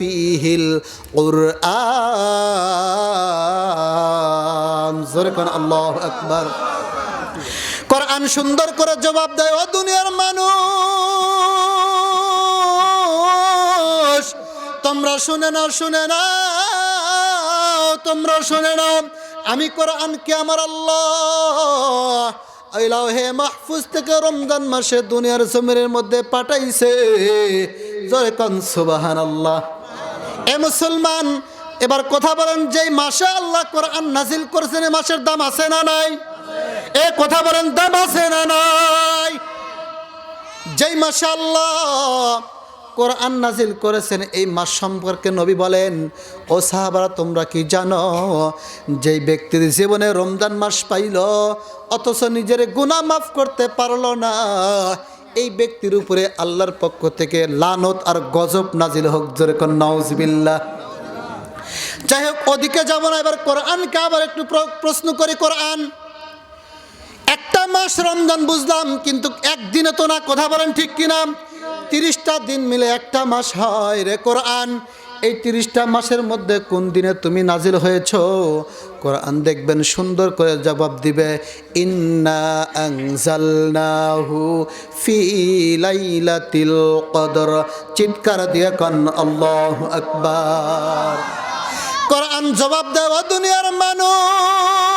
ফিহিল কুরআন। জোরে কোন আল্লাহু আকবার। কোরআন সুন্দর করে জবাব দেয়, ও দুনিয়ার মানুষ, তোমরা শুনে নাও, শুনে নাও, তোমরা শুনে নাও, আমি কোরআনকে আমার আল্লাহ এই লাওহে মাহফুজ থেকে রমজান মাসে দুনিয়ার জমিনের মধ্যে পাঠাইছে। জোরে কোন সুবহানাল্লাহ। এ মুসলমান, এবার কথা বলেন, যেই মাসে আল্লাহ কোরআন নাজিল করেছেন এই মাসের দাম আছে না নাই? এ কথা বলেন, দাম আছে না নাই? যেই মাসে আল্লাহ কোরআন নাজিল করেছেন এই মাস সম্পর্কে নবী বলেন, ও সাহাবারা তোমরা কি জানো, যেই ব্যক্তির জীবনে রমজান মাস পাইল অথচ নিজের গুনাহ মাফ করতে পারলো না, এই ব্যক্তির উপরে আল্লাহর পক্ষ থেকে লানত আর গজব নাজিল হোক। জোরে কোন নাউজুবিল্লাহ। যাই হোক, ওদিকে যাব না, এবার কোরআনকে আবার একটু প্রশ্ন করি। কোরআন একটা মাস রমজান বুঝলাম, কিন্তু একদিনে তো না, কথা বলেন ঠিক কিনা? 30টা দিন মিলে একটা মাস হয় রে কোরআন। এই 30টা মাসের মধ্যে কোন দিনে তুমি নাজিল হয়েছ? কোরআন দেখবেন সুন্দর করে জবাব দিবে, ইন্না আনজালনাহু ফি লাইলাতিল কদর। চিৎকার দিয়ে কোন আল্লাহু আকবার। কোরআন জবাব দেয়, ও দুনিয়ার মানুষ,